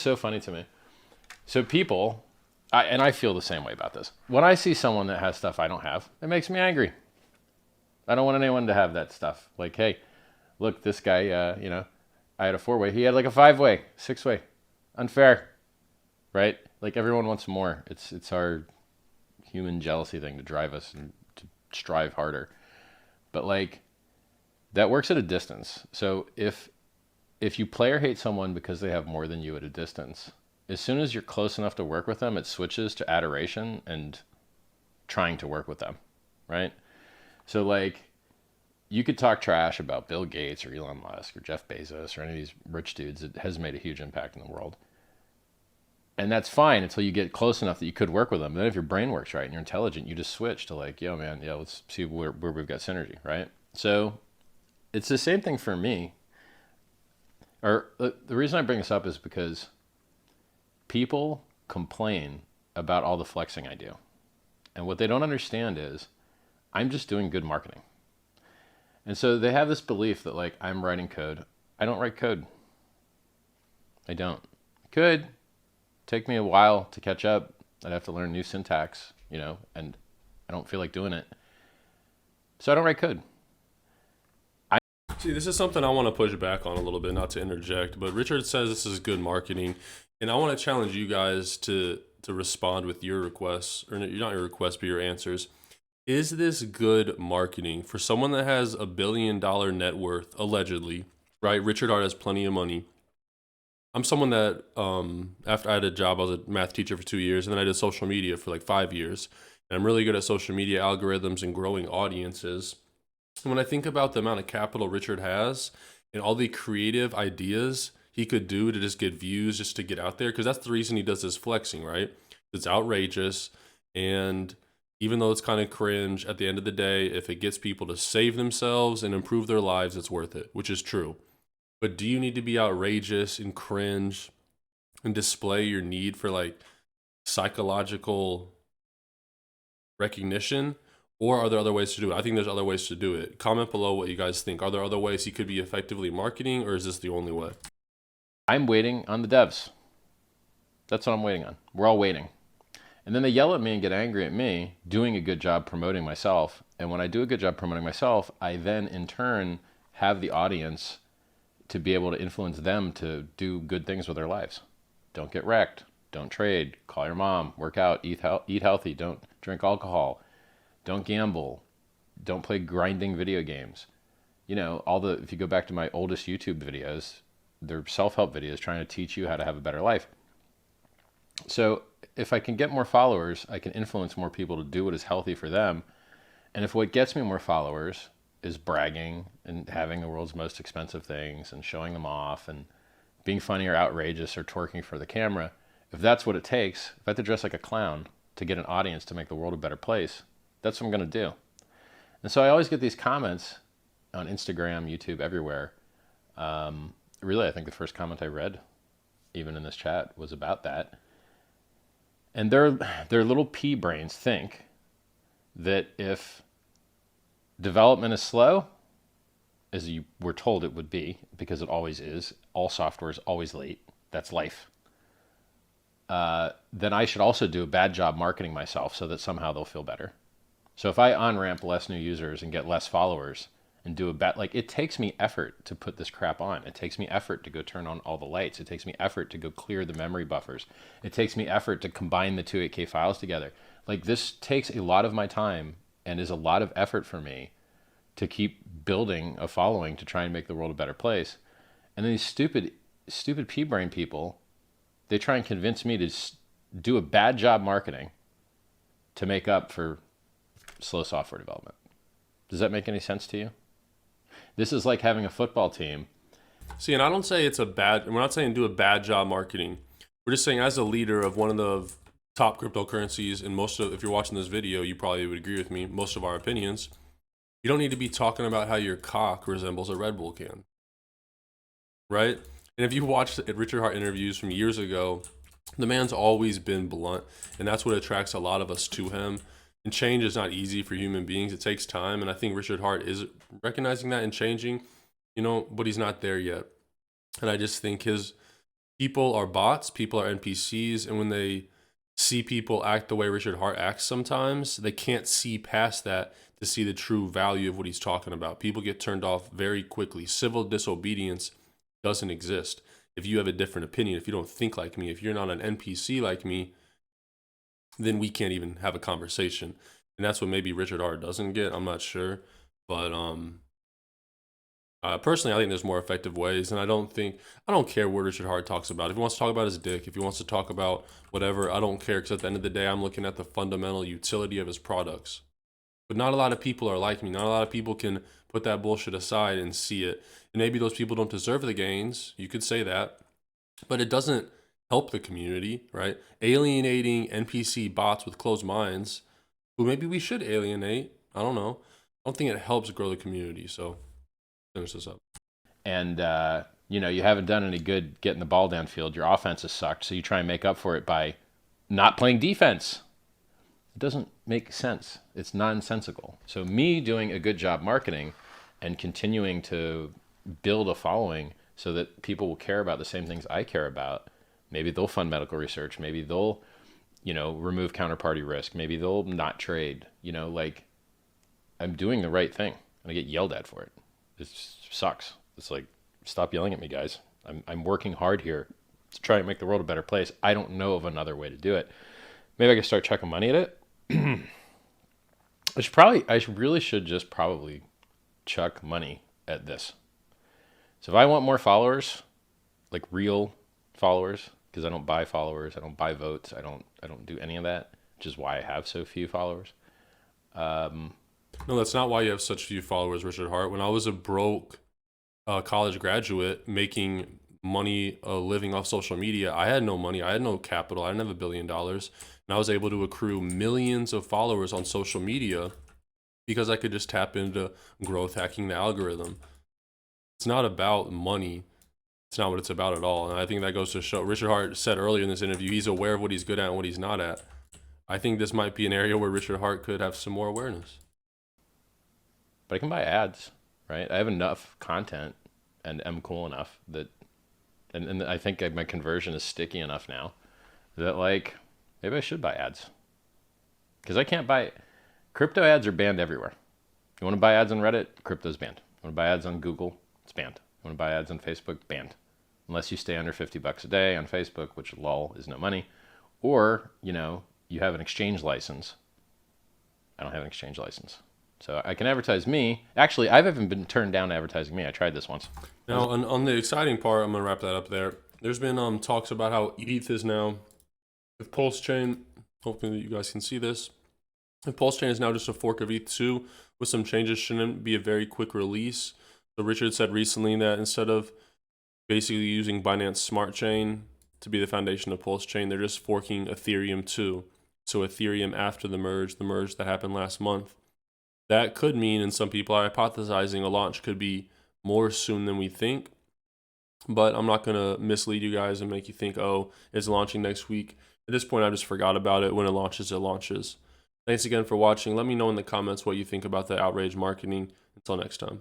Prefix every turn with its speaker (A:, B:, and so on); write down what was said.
A: So funny to me. So people, and I feel the same way about this. When I see someone that has stuff I don't have, it makes me angry. I don't want anyone to have that stuff. Like, hey, look, this guy, I had a 4-way. He had like a 5-way, 6-way. Unfair, right? Like everyone wants more. It's our human jealousy thing to drive us and to strive harder. But like, that works at a distance. So if you play or hate someone because they have more than you at a distance, as soon as you're close enough to work with them, it switches to adoration and trying to work with them, right? So like, you could talk trash about Bill Gates or Elon Musk or Jeff Bezos or any of these rich dudes that has made a huge impact in the world. And that's fine until you get close enough that you could work with them. Then if your brain works right and you're intelligent, you just switch to like, yo man, yeah, let's see where we've got synergy, right? So it's the same thing for me. Or the reason I bring this up is because people complain about all the flexing I do. And what they don't understand is I'm just doing good marketing. And so they have this belief that like I'm writing code. I don't write code. I don't. Could take me a while to catch up. I'd have to learn new syntax, and I don't feel like doing it. So I don't write code.
B: See, this is something I want to push back on a little bit, not to interject, but Richard says this is good marketing, and I want to challenge you guys to respond with your requests, or not your requests, but your answers. Is this good marketing for someone that has $1 billion net worth, allegedly, right? Richard Hart has plenty of money. I'm someone that, after I had a job, I was a math teacher for 2 years, and then I did social media for like 5 years. And I'm really good at social media algorithms and growing audiences. And when I think about the amount of capital Richard has and all the creative ideas he could do to just get views, just to get out there, because that's the reason he does this flexing, right? It's outrageous. And even though it's kind of cringe, at the end of the day, if it gets people to save themselves and improve their lives, it's worth it, which is true. But do you need to be outrageous and cringe and display your need for like psychological recognition? Or are there other ways to do it? I think there's other ways to do it. Comment below what you guys think. Are there other ways he could be effectively marketing, or is this the only way?
A: I'm waiting on the devs. That's what I'm waiting on. We're all waiting. And then they yell at me and get angry at me doing a good job promoting myself. And when I do a good job promoting myself, I then in turn have the audience to be able to influence them to do good things with their lives. Don't get wrecked. Don't trade. Call your mom. Work out. Eat healthy. Don't drink alcohol. Don't gamble. Don't play grinding video games. If you go back to my oldest YouTube videos, they're self-help videos trying to teach you how to have a better life. So if I can get more followers, I can influence more people to do what is healthy for them. And if what gets me more followers is bragging and having the world's most expensive things and showing them off and being funny or outrageous or twerking for the camera, if that's what it takes, if I have to dress like a clown to get an audience to make the world a better place, that's what I'm going to do. And so I always get these comments on Instagram, YouTube, everywhere. Really, I think the first comment I read, even in this chat, was about that. And their little pea brains think that if development is slow, as you were told it would be, because it always is, all software is always late, that's life, then I should also do a bad job marketing myself so that somehow they'll feel better. So if I on-ramp less new users and get less followers and do it takes me effort to put this crap on. It takes me effort to go turn on all the lights. It takes me effort to go clear the memory buffers. It takes me effort to combine the two 8K files together. Like, this takes a lot of my time and is a lot of effort for me to keep building a following to try and make the world a better place. And then these stupid pea-brain people, they try and convince me to do a bad job marketing to make up for slow software development. Does that make any sense to you? This is like having a football team.
B: See, and I don't say we're not saying do a bad job marketing. We're just saying, as a leader of one of the top cryptocurrencies, and if you're watching this video, you probably would agree with me, most of our opinions, you don't need to be talking about how your cock resembles a Red Bull can, right? And if you watch Richard Hart interviews from years ago, the man's always been blunt, and that's what attracts a lot of us to him. And change is not easy for human beings. It takes time. And I think Richard Hart is recognizing that and changing, but he's not there yet. And I just think people are bots, people are NPCs, and when they see people act the way Richard Hart acts sometimes, they can't see past that to see the true value of what he's talking about. People get turned off very quickly. Civil disobedience doesn't exist. If you have a different opinion, if you don't think like me, if you're not an NPC like me, then we can't even have a conversation. And that's what maybe Richard Hart doesn't get. I'm not sure. But personally, I think there's more effective ways. And I don't care what Richard Hart talks about. If he wants to talk about his dick, if he wants to talk about whatever, I don't care. Because at the end of the day, I'm looking at the fundamental utility of his products. But not a lot of people are like me. Not a lot of people can put that bullshit aside and see it. And maybe those people don't deserve the gains. You could say that. But it doesn't help the community, right? Alienating NPC bots with closed minds, who maybe we should alienate. I don't know. I don't think it helps grow the community. So finish this up.
A: And, you haven't done any good getting the ball downfield. Your offense has sucked. So you try and make up for it by not playing defense. It doesn't make sense. It's nonsensical. So me doing a good job marketing and continuing to build a following so that people will care about the same things I care about. Maybe they'll fund medical research. Maybe they'll, remove counterparty risk. Maybe they'll not trade. I'm doing the right thing and I get yelled at for it. It sucks. It's like, stop yelling at me, guys. I'm working hard here to try and make the world a better place. I don't know of another way to do it. Maybe I could start chucking money at it. I really should just probably chuck money at this. So if I want more followers, like real followers, because I don't buy followers, I don't buy votes, I don't do any of that, which is why I have so few followers.
B: No, that's not why you have such few followers, Richard Hart. When I was a broke college graduate making money living off social media, I had no money, I had no capital, I didn't have $1 billion. And I was able to accrue millions of followers on social media because I could just tap into growth hacking the algorithm. It's not about money. It's not what it's about at all. And I think that goes to show, Richard Hart said earlier in this interview, he's aware of what he's good at and what he's not at. I think this might be an area where Richard Hart could have some more awareness.
A: But I can buy ads, right? I have enough content and am cool enough that, and I think my conversion is sticky enough now that maybe I should buy ads. Because I can't buy, crypto ads are banned everywhere. You want to buy ads on Reddit, crypto's banned. You want to buy ads on Google, it's banned. You want to buy ads on Facebook, banned. Unless you stay under $50 a day on Facebook, which lol is no money. Or, you have an exchange license. I don't have an exchange license. So I can advertise me. Actually, I've even been turned down advertising me. I tried this once.
B: Now, on the exciting part, I'm going to wrap that up there. There's been talks about how ETH is now, if Pulsechain, hopefully you guys can see this, if Pulsechain is now just a fork of ETH2 with some changes, shouldn't be a very quick release. So Richard said recently that instead of basically using Binance Smart Chain to be the foundation of Pulsechain, they're just forking Ethereum 2. So Ethereum after the merge that happened last month. That could mean, and some people are hypothesizing, a launch could be more soon than we think. But I'm not going to mislead you guys and make you think, oh, it's launching next week. At this point, I just forgot about it. When it launches, it launches. Thanks again for watching. Let me know in the comments what you think about the outrage marketing. Until next time.